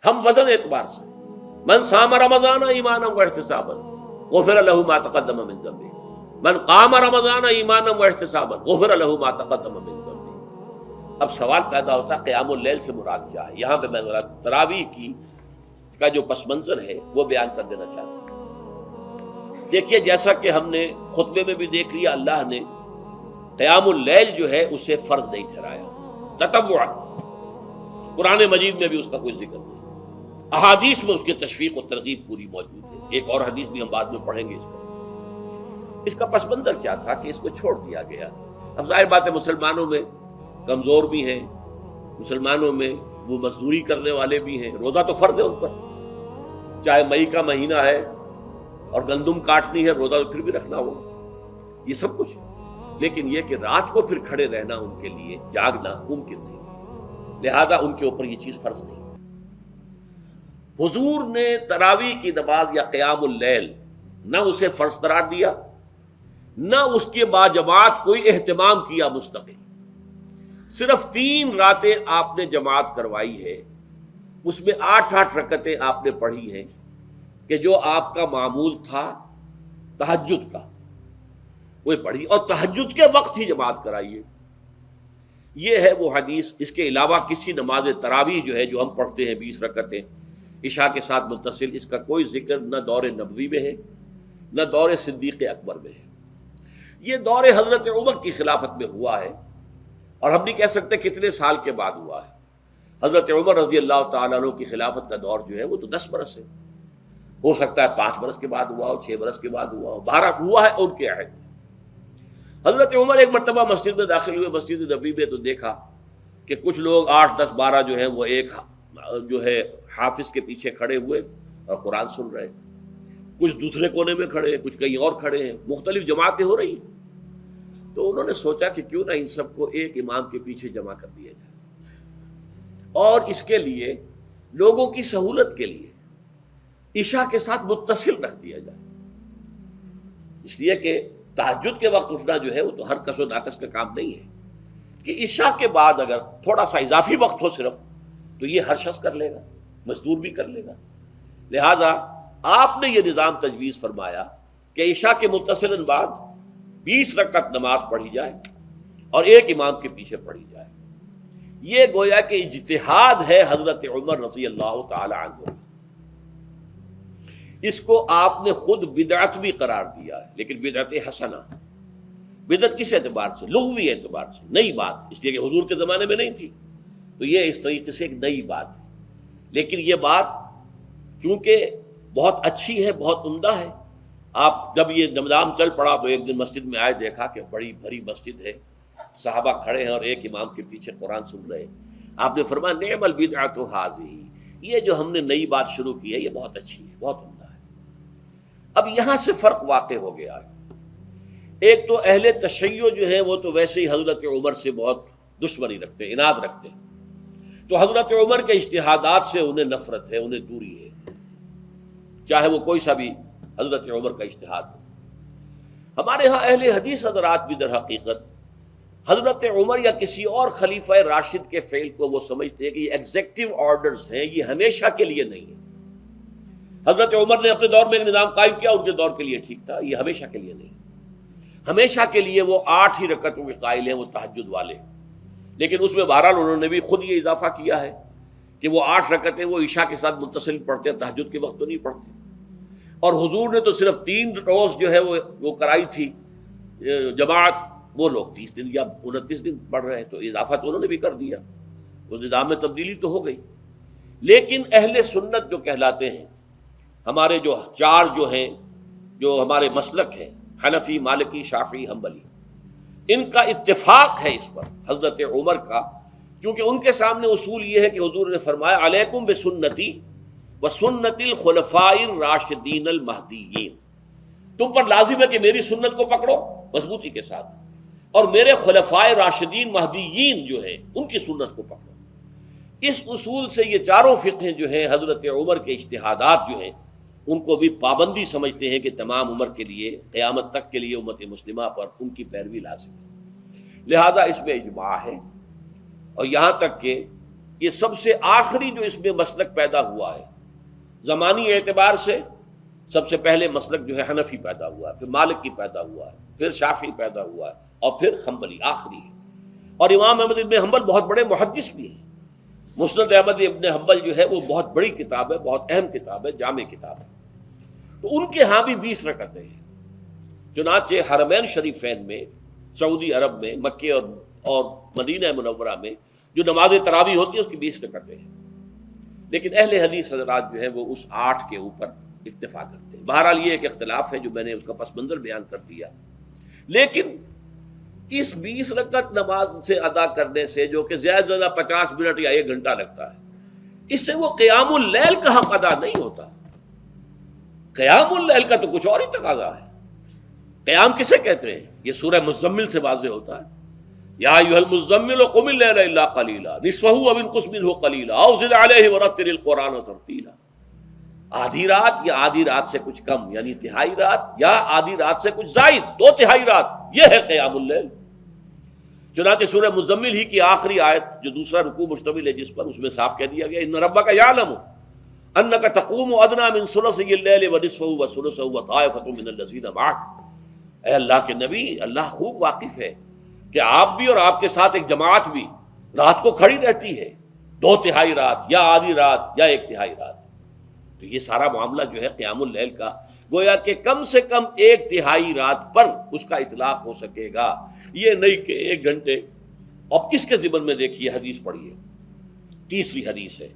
ہم وزن اعتبار سے من صام رمضان ایمانا واحتسابا غفر له ما تقدم من ذنبه من قام رمضان ایمانا واحتسابا غفر له ما تقدم من ذنبه۔ اب سوال پیدا ہوتا ہے قیام اللیل سے مراد کیا ہے؟ یہاں پہ میں تراویح کی کا جو پس منظر ہے وہ بیان کر دینا چاہتا ہوں۔ دیکھیے جیسا کہ ہم نے خطبے میں بھی دیکھ لیا، اللہ نے قیام اللیل جو ہے اسے فرض نہیں ٹھہرایا تطوعا، قرآن مجید میں بھی اس کا کوئی ذکر نہیں، احادیث میں اس کی تشویق و ترغیب پوری موجود ہے۔ ایک اور حدیث بھی ہم بعد میں پڑھیں گے اس پر۔ اس کا پس منظر کیا تھا کہ اس کو چھوڑ دیا گیا۔ اب ظاہر بات ہے مسلمانوں میں کمزور بھی ہیں، مسلمانوں میں وہ مزدوری کرنے والے بھی ہیں، روزہ تو فرض ہے ان پر، چاہے مئی کا مہینہ ہے اور گندم کاٹنی ہے، روزہ تو پھر بھی رکھنا ہوگا، یہ سب کچھ، لیکن یہ کہ رات کو پھر کھڑے رہنا ان کے لیے جاگنا ممکن نہیں، لہذا ان کے اوپر یہ چیز فرض نہیں۔ حضور نے تراویح کی نماز یا قیام اللیل نہ اسے فرض قرار دیا، نہ اس کے بعد جماعت کوئی اہتمام کیا مستقل، صرف 3 راتیں آپ نے جماعت کروائی ہے، اس میں 8 رکعتیں آپ نے پڑھی ہیں کہ جو آپ کا معمول تھا تہجد کا وہ پڑھی، اور تہجد کے وقت ہی جماعت کرائیے۔ یہ ہے وہ حدیث۔ اس کے علاوہ کسی نماز تراویح جو ہے جو ہم پڑھتے ہیں 20 رکعتیں عشاء کے ساتھ متصل، اس کا کوئی ذکر نہ دور نبوی میں ہے نہ دور صدیق اکبر میں ہے۔ یہ دور حضرت عمر کی خلافت میں ہوا ہے، اور ہم نہیں کہہ سکتے کتنے سال کے بعد ہوا ہے۔ حضرت عمر رضی اللہ تعالیٰ عنہ کی خلافت کا دور جو ہے وہ تو 10 برس ہے، ہو سکتا ہے 5 برس کے بعد ہوا ہو، 6 برس کے بعد ہوا ہو، 12 ہوا ہے ان کے عہد میں۔ حضرت عمر ایک مرتبہ مسجد میں داخل ہوئے، مسجد نبوی میں، تو دیکھا کہ کچھ لوگ 8 10 12 جو ہیں وہ ایک جو ہے حافظ کے پیچھے کھڑے ہوئے اور قرآن سن رہے ہیں، کچھ دوسرے کونے میں کھڑے ہیں، کچھ کہیں اور کھڑے ہیں، مختلف جماعتیں ہو رہی ہیں۔ تو انہوں نے سوچا کہ کیوں نہ ان سب کو ایک امام کے پیچھے جمع کر دیا جائے، اور اس کے لیے لوگوں کی سہولت کے لیے عشاء کے ساتھ متصل رکھ دیا جائے، اس لیے کہ تہجد کے وقت اٹھنا جو ہے وہ تو ہر کس و ناقص کا کام نہیں ہے، کہ عشاء کے بعد اگر تھوڑا سا اضافی وقت ہو صرف تو یہ ہر شخص کر لے گا، مزدور بھی کر لے گا۔ لہذا آپ نے یہ نظام تجویز فرمایا کہ عشاء کے متصلاً بعد 20 رکعت نماز پڑھی جائے اور ایک امام کے پیچھے پڑھی جائے۔ یہ گویا کہ اجتہاد ہے حضرت عمر رضی اللہ تعالی عنہ، اس کو آپ نے خود بدعت بھی قرار دیا ہے، لیکن بدعت حسنہ۔ بدعت کس اعتبار سے؟ لغوی اعتبار سے، نئی بات، اس لیے کہ حضور کے زمانے میں نہیں تھی، تو یہ اس طریقے سے ایک نئی بات ہے، لیکن یہ بات چونکہ بہت اچھی ہے، بہت عمدہ ہے۔ آپ جب یہ نظام چل پڑا تو ایک دن مسجد میں آئے، دیکھا کہ بڑی بھری مسجد ہے، صحابہ کھڑے ہیں اور ایک امام کے پیچھے قرآن سن رہے ہیں۔ آپ نے فرمایا نعم البدعۃ ھذہ، یہ جو ہم نے نئی بات شروع کی ہے یہ بہت اچھی ہے، بہت عمدہ ہے۔ اب یہاں سے فرق واقع ہو گیا ہے۔ ایک تو اہل تشیع جو ہے وہ تو ویسے ہی حضرت عمر سے بہت دشمنی رکھتے ہیں، عناد رکھتے ہیں، تو حضرت عمر کے اجتہادات سے انہیں نفرت ہے، انہیں دوری ہے، چاہے وہ کوئی سا بھی حضرت عمر کا اجتہاد ہو۔ ہمارے ہاں اہل حدیث حضرات بھی در حقیقت حضرت عمر یا کسی اور خلیفہ راشد کے فعل کو وہ سمجھتے ہیں کہ یہ ایگزیکٹو آرڈرز ہیں، یہ ہمیشہ کے لیے نہیں ہے۔ حضرت عمر نے اپنے دور میں ایک نظام قائم کیا، ان کے دور کے لیے ٹھیک تھا، یہ ہمیشہ کے لیے نہیں۔ ہمیشہ کے لیے وہ 8 ہی رکعتوں کے قائل ہیں، وہ تہجد والے، لیکن اس میں بہرحال انہوں نے بھی خود یہ اضافہ کیا ہے کہ وہ 8 رکعتیں وہ عشاء کے ساتھ متصل پڑھتے ہیں، تہجد کے وقت تو نہیں پڑھتے۔ اور حضور نے تو صرف 3 روز جو ہے وہ کرائی تھی جماعت، وہ لوگ 30 دن یا 29 دن پڑھ رہے ہیں، تو اضافہ تو انہوں نے بھی کر دیا، وہ نظام میں تبدیلی تو ہو گئی۔ لیکن اہل سنت جو کہلاتے ہیں، ہمارے جو 4 جو ہیں، جو ہمارے مسلک ہیں، حنفی، مالکی، شافعی، حنبلی، ان کا اتفاق ہے اس پر حضرت عمر کا، کیونکہ ان کے سامنے اصول یہ ہے کہ حضور نے فرمایا علیکم بسنتی وسنت الخلفاء الراشدین المہدیین، تم پر لازم ہے کہ میری سنت کو پکڑو مضبوطی کے ساتھ، اور میرے خلفائے راشدین مہدیین جو ہیں ان کی سنت کو پکڑو۔ اس اصول سے یہ چاروں فقہیں جو ہیں حضرت عمر کے اجتہادات جو ہیں ان کو بھی پابندی سمجھتے ہیں کہ تمام عمر کے لیے، قیامت تک کے لیے امت مسلمہ پر ان کی پیروی لازم ہے، لہذا اس میں اجماع ہے۔ اور یہاں تک کہ یہ سب سے آخری جو اس میں مسلک پیدا ہوا ہے زمانی اعتبار سے، سب سے پہلے مسلک جو ہے حنفی پیدا ہوا ہے، پھر مالکی پیدا ہوا ہے، پھر شافعی پیدا ہوا ہے، اور پھر حنبلی آخری ہے۔ اور امام احمد ابن حنبل بہت بڑے محدث بھی ہیں۔ مسند احمد ابن حنبل جو ہے وہ بہت بڑی کتاب ہے، بہت اہم کتاب ہے، جامع کتاب ہے۔ تو ان کے ہاں بھی 20 رکعتیں ہیں۔ چنانچہ حرمین شریفین میں، سعودی عرب میں، مکے اور مدینہ منورہ میں جو نماز تراویح ہوتی ہے اس کی 20 رکعتیں ہیں، لیکن اہل حدیث حضرات جو ہیں وہ اس 8 کے اوپر اکتفا کرتے ہیں۔ بہرحال یہ ایک اختلاف ہے جو میں نے اس کا پس منظر بیان کر دیا۔ لیکن اس 20 رکعت نماز سے ادا کرنے سے، جو کہ زیادہ سے زیادہ 50 منٹ یا 1 گھنٹہ لگتا ہے، اس سے وہ قیام اللیل کا حق ادا نہیں ہوتا۔ قیام اللیل کا تو کچھ اور ہی تقاضا ہے۔ قیام کسے کہتے ہیں؟ یہ سورہ مزمل سے واضح ہوتا ہے۔ یا ایھا المزمل قم اللیل الا قلیلا نصفہ او انقص منہ قلیلا او زد علیہ ورتل القرآن ترتیلا۔ آدھی رات یا آدھی رات سے کچھ کم، یعنی تہائی رات، یا آدھی رات سے کچھ زائد، 2/3 رات، یہ ہے قیام اللیل۔ چنانچہ سورہ مزمل ہی کی آخری آیت جو دوسرا رکوع مشتمل ہے جس پر، اس میں صاف کہہ دیا گیا ان ربک یعلم انک تقوم ادنی من ثلثی اللیل ونصفہ وثلثہ وطائفۃ من الذین معک۔ اے اللہ کے نبی، اللہ خوب واقف ہے کہ آپ بھی اور آپ کے ساتھ ایک جماعت بھی رات کو کھڑی رہتی ہے، 2/3 رات یا آدھی رات یا 1/3 رات۔ تو یہ سارا معاملہ جو ہے قیام اللیل کا، گویا کہ کم سے کم 1/3 رات پر اس کا اطلاق ہو سکے گا، یہ نہیں کہ 1 گھنٹے۔ اب اس کے ضمن میں دیکھیے حدیث پڑھیے، تیسری حدیث ہے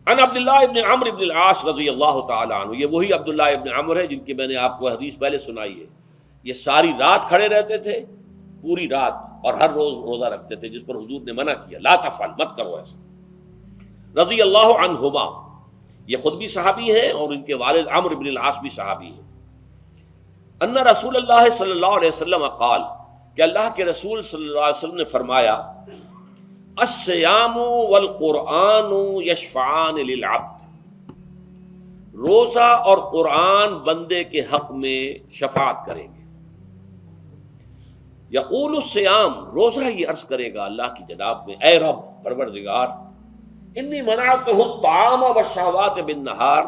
ان عبداللہ ابن عمرو ابن العاص رضی اللہ تعالی عنہ۔ یہ وہی عبداللہ ابن عمرو ہے جن کی میں نے آپ کو حدیث پہلے سنائی ہے۔ یہ ساری رات کھڑے رہتے تھے، پوری رات، اور ہر روز روزہ رکھتے تھے، جس پر حضور نے منع کیا، لا تفعل، مت کرو ایسا۔ رضی اللہ عنہما، یہ خود بھی صحابی ہیں اور ان کے والد عمرو بن العاص بھی صحابی ہیں۔ ان رسول اللہ صلی اللہ علیہ وسلم قال، کہ اللہ کے رسول صلی اللہ علیہ وسلم نے فرمایا، الصیام والقرآن یشفعان للعبد، روزہ اور قرآن بندے کے حق میں شفاعت کریں گے۔ یقول الصیام، روزہ یہ عرض کرے گا اللہ کی جناب میں، اے رب پروردگار، انی منعتہ الطعام والشہوات بالنہار،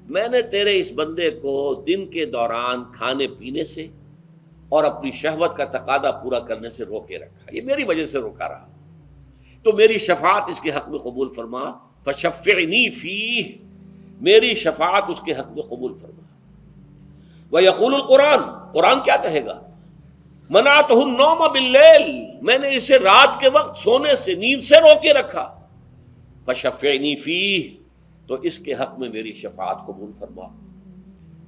میں نے تیرے اس بندے کو دن کے دوران کھانے پینے سے اور اپنی شہوت کا تقاضا پورا کرنے سے روکے رکھا، یہ میری وجہ سے روکا رہا، تو میری شفاعت اس کے حق میں قبول فرما، فشفعنی فیہ، میری شفاعت اس کے حق میں قبول فرما۔ ویقول القرآن، قرآن کیا کہے گا، منعتہ النوم باللیل، میں نے اسے رات کے وقت سونے سے، نیند سے روکے رکھا، فشفعنی فیہ، تو اس کے حق میں میری شفاعت قبول فرما۔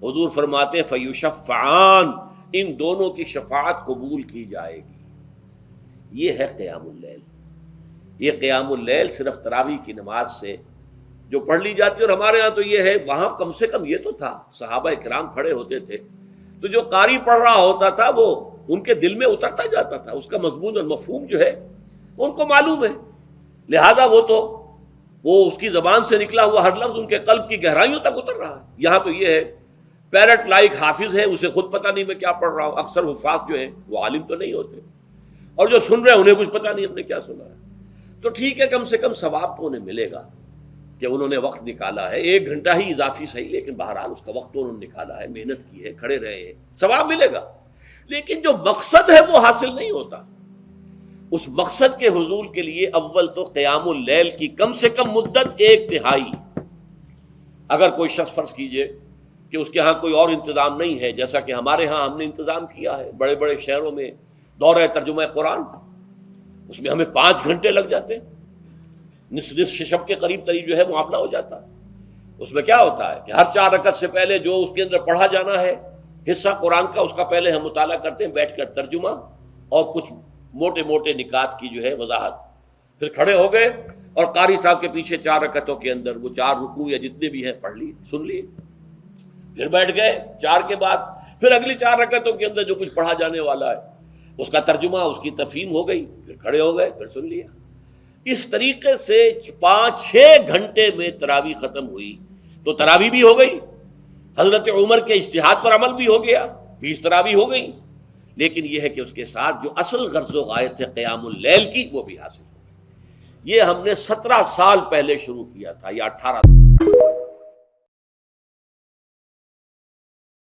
حضور فرماتے ہیں فیشفعان، ان دونوں کی شفاعت قبول کی جائے گی۔ یہ ہے قیام اللیل۔ یہ قیام اللیل صرف تراویح کی نماز سے جو پڑھ لی جاتی ہے، اور ہمارے ہاں تو یہ ہے، وہاں کم سے کم یہ تو تھا، صحابہ کرام کھڑے ہوتے تھے تو جو قاری پڑھ رہا ہوتا تھا وہ ان کے دل میں اترتا جاتا تھا، اس کا مضمون اور مفہوم جو ہے ان کو معلوم ہے، لہذا وہ اس کی زبان سے نکلا ہوا ہر لفظ ان کے قلب کی گہرائیوں تک اتر رہا ہے۔ یہاں تو یہ ہے پیرٹ لائک حافظ ہے، اسے خود پتہ نہیں میں کیا پڑھ رہا ہوں، اکثر حفاظ جو ہیں وہ عالم تو نہیں ہوتے، اور جو سن رہے ہیں انہیں کچھ پتہ نہیں ہم نے کیا سنا ہے، تو ٹھیک ہے، کم سے کم ثواب تو انہیں ملے گا کہ انہوں نے وقت نکالا ہے، 1 گھنٹہ ہی اضافی صحیح، لیکن بہرحال اس کا وقت تو انہوں نے نکالا ہے، محنت کی ہے، کھڑے رہے ہیں، ثواب ملے گا۔ لیکن جو مقصد ہے وہ حاصل نہیں ہوتا۔ اس مقصد کے حصول کے لیے اول تو قیام اللیل کی کم سے کم مدت 1/3۔ اگر کوئی شخص فرض کیجئے کہ اس کے ہاں کوئی اور انتظام نہیں ہے، جیسا کہ ہمارے ہاں ہم نے انتظام کیا ہے، بڑے بڑے شہروں میں دورہ ترجمہ قرآن، اس میں ہمیں 5 گھنٹے لگ جاتے ہیں، نصف شب کے قریب تری جو ہے معاملہ ہو جاتا ہے۔ اس میں کیا ہوتا ہے کہ ہر 4 رکعت سے پہلے جو اس کے اندر پڑھا جانا ہے حصہ قرآن کا، اس کا پہلے ہم مطالعہ کرتے ہیں بیٹھ کر، ترجمہ اور کچھ موٹے موٹے نکات کی جو ہے وضاحت، پھر کھڑے ہو گئے اور قاری صاحب کے پیچھے 4 رکعتوں کے اندر وہ 4 رکوع یا جتنے بھی ہیں پڑھ لی، سن لیے، پھر بیٹھ گئے 4 کے بعد پھر اگلی 4 رکعتوں کے اندر جو کچھ پڑھا جانے والا ہے اس کا ترجمہ، اس کی تفہیم ہو گئی، پھر کھڑے ہو گئے، پھر سن لیا۔ اس طریقے سے 5-6 گھنٹے میں تراویح ختم ہوئی، تو تراویح بھی ہو گئی، حضرت عمر کے اجتہاد پر عمل بھی ہو گیا، 20 تراویح ہو گئی، لیکن یہ ہے کہ اس کے ساتھ جو اصل غرض و غایت ہے قیام اللیل کی وہ بھی حاصل ہو گئی۔ یہ ہم نے 17 سال پہلے شروع کیا تھا یا 18